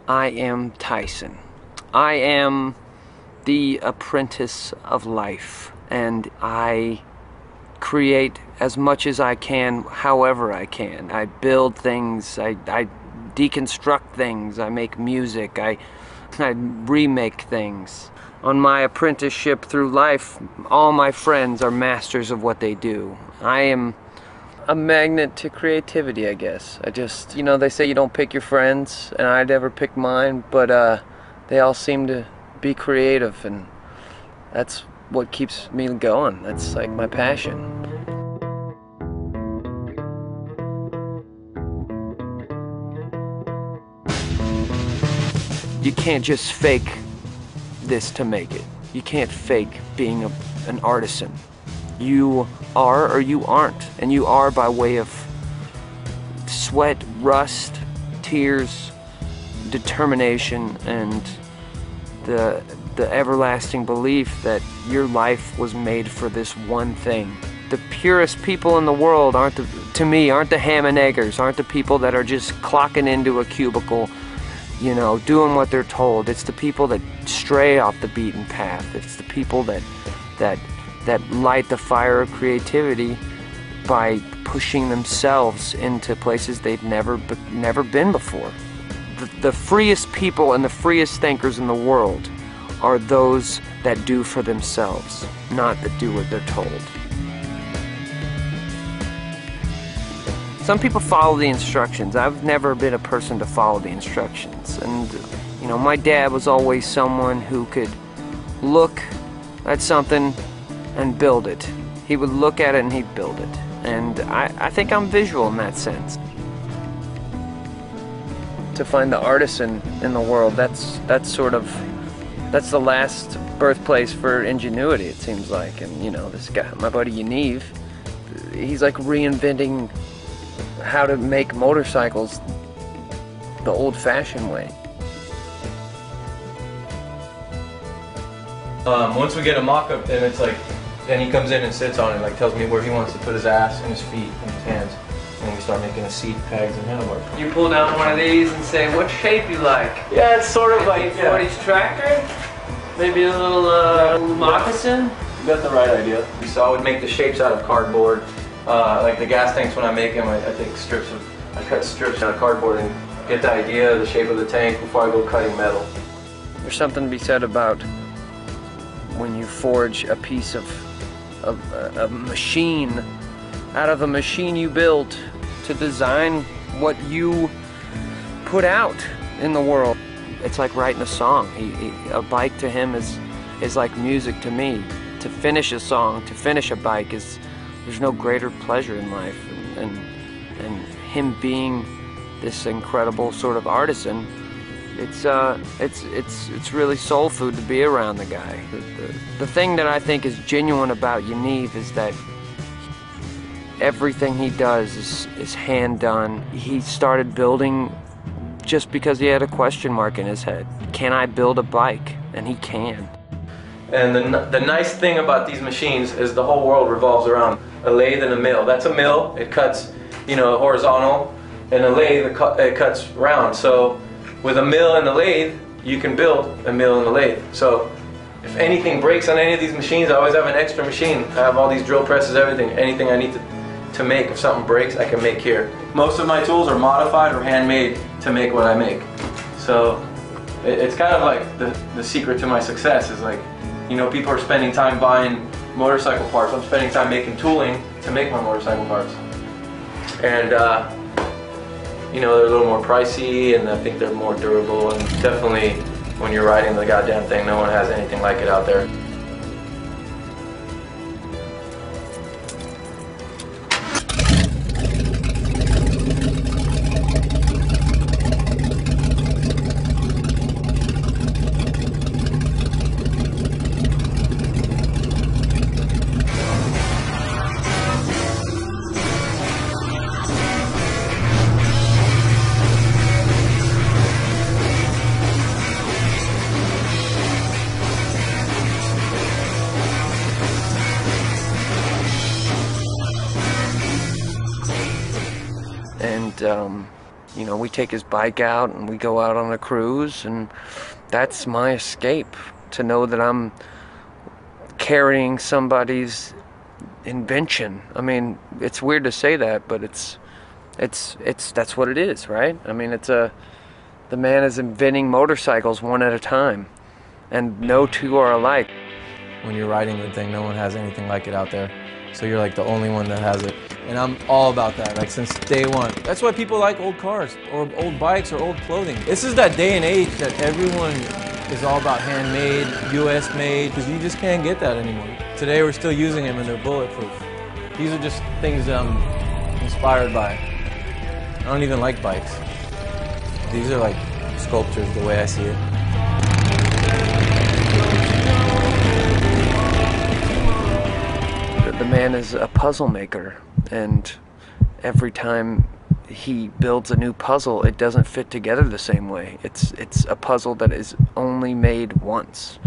I am Tyson. I am the apprentice of life, and I create as much as I can, however I can. I build things, I deconstruct things, I make music, I remake things. On my apprenticeship through life, all my friends are masters of what they do. I am a magnet to creativity, I guess. You know, they say you don't pick your friends, and I never pick mine, but they all seem to be creative, and that's what keeps me going. That's like my passion. You can't just fake this to make it. You can't fake being an artisan. You are or you aren't, and you are by way of sweat, rust, tears, determination, and the everlasting belief that your life was made for this one thing. The purest people in the world to me, aren't the ham and eggers, aren't the people that are just clocking into a cubicle, you know, doing what they're told. It's the people that stray off the beaten path. It's the people that light the fire of creativity by pushing themselves into places they've never been before. The freest people and the freest thinkers in the world are those that do for themselves, not that do what they're told. Some people follow the instructions. I've never been a person to follow the instructions. And, you know, my dad was always someone who could look at something and build it. He would look at it and he'd build it. And I think I'm visual in that sense. To find the artisan in the world, that's the last birthplace for ingenuity, it seems like. And, you know, this guy, my buddy Yaniv, he's like reinventing how to make motorcycles the old-fashioned way. Once we get a mock-up, then it's like, then he comes in and sits on it, like tells me where he wants to put his ass and his feet and his hands. And we start making the seat pegs and handlebars. You pull down one of these and say, what shape you like? Yeah, it's sort of like 40s tractor? Maybe a little moccasin? You got the right idea. So I would make the shapes out of cardboard. Like the gas tanks, when I make them, I cut strips out of cardboard and get the idea of the shape of the tank before I go cutting metal. There's something to be said about when you forge a piece of a machine out of a machine you built to design what you put out in the world. It's like writing a song. A bike to him is like music to me. To finish a song, to finish a bike there's no greater pleasure in life, and him being this incredible sort of artisan, it's really soul food to be around the guy. The thing that I think is genuine about Yaniv is that everything he does is hand done. He started building just because he had a question mark in his head. Can I build a bike? And he can. And the nice thing about these machines is the whole world revolves around a lathe and a mill. That's a mill. It cuts, you know, horizontal, and a lathe, it cuts round. So with a mill and a lathe, you can build a mill and a lathe. So if anything breaks on any of these machines, I always have an extra machine. I have all these drill presses, everything. Anything I need to make, if something breaks, I can make here. Most of my tools are modified or handmade to make what I make. So it's kind of like the secret to my success is like, you know, people are spending time buying motorcycle parts. I'm spending time making tooling to make my motorcycle parts. And, you know, they're a little more pricey, and I think they're more durable. And definitely, when you're riding the goddamn thing, no one has anything like it out there. And You know, we take his bike out and we go out on a cruise, and that's my escape, to know that I'm carrying somebody's invention. I mean, it's weird to say that, but it's that's what it is, right? I mean, the man is inventing motorcycles one at a time, and no two are alike. When you're riding the thing, no one has anything like it out there. So you're like the only one that has it. And I'm all about that, like since day one. That's why people like old cars or old bikes or old clothing. This is that day and age that everyone is all about handmade, US made, because you just can't get that anymore. Today we're still using them and they're bulletproof. These are just things that I'm inspired by. I don't even like bikes. These are like sculptures the way I see it. The man is a puzzle maker, and every time he builds a new puzzle, it doesn't fit together the same way. It's a puzzle that is only made once.